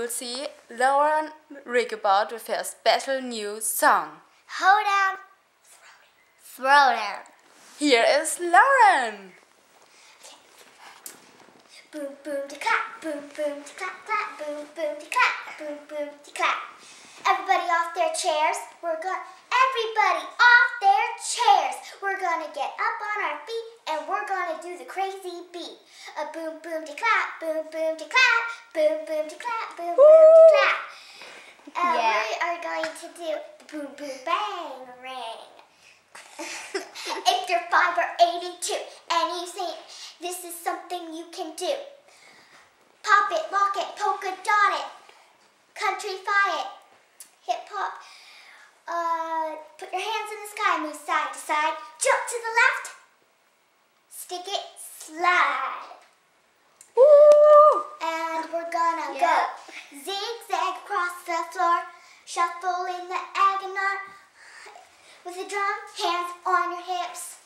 will see Lauren Rigobert with her special new song. Hold down, throw down. Here is Lauren. Boom, boom, de clap, boom, boom, de clap, clap, boom, boom, de clap, boom, boom, de clap. Everybody off their chairs. Everybody off their chairs. We're gonna get up on our feet and we're gonna do the crazy beat. A boom, boom, de clap, boom, boom, de clap, boom, boom, de clap, boom, boom, de clap. We are going to do the boom, boom, bang, ring. If you're 5 or 82 and you think this is something you can do, pop it, lock it, polka dot it, country-fy it, hip-hop, put your hands in the sky, move side to side, jump to the left, stick it, slide. Woo! And we're gonna go zigzag across the floor, shuffle in the agonal with the drum, hands on your hips.